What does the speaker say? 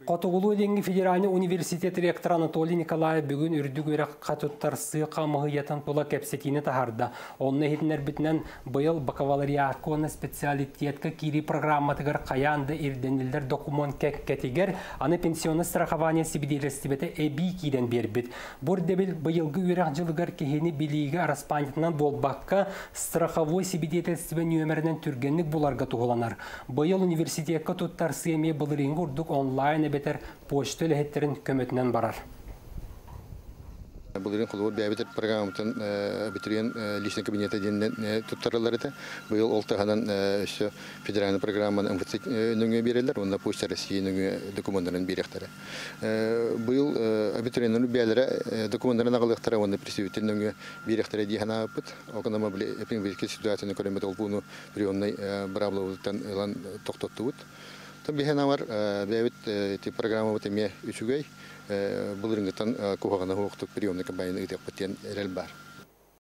Котугулу денги федеральный университет ректор Анатолий Николаев бүгін үрдік өрек қатыттар сыйқа мұғыятын тула кәпсетіні тахарда. Онны хетінер бітінен бұйыл бакалавриатконы специалитетка кири программатығыр қаянды ирденілдер документ кәтігер аны пенсионы страхование сибиделестібеті әбі кейден бербіт. Бұр дебіл бұйылғы өрек жылығар кехені білігі араспанетінен болбаққа страховой сибиделестібе нөмірінен түргенлік бұларға туғыланар. Бұйыл университетка туттар сыйме бұлырыңғы ұрдық онлайн бетер почта лехеттерин көмөтүнөн барар. Булырын кулур бәбитер программатын абитуриент личный кабинета денен туттаралар это. Быйыл олтаганан федеральный программаны МФЦ нүнгө берелер, онда почта России нүнгө документтарын беректер. Быйыл абитуриенттер бәлере документтарын агалыктара, онда представитель нүнгө беректер дигән апыт. Окнама биле эпин бирке ситуацияны көрөмөт олбуну прионный браблоуттан элан токтоттубут. Бихенавар бәбит ти программа вот эме үчүгөй булырынгытан кухагана хоктук приемный комбайны итеп патен эрел бар.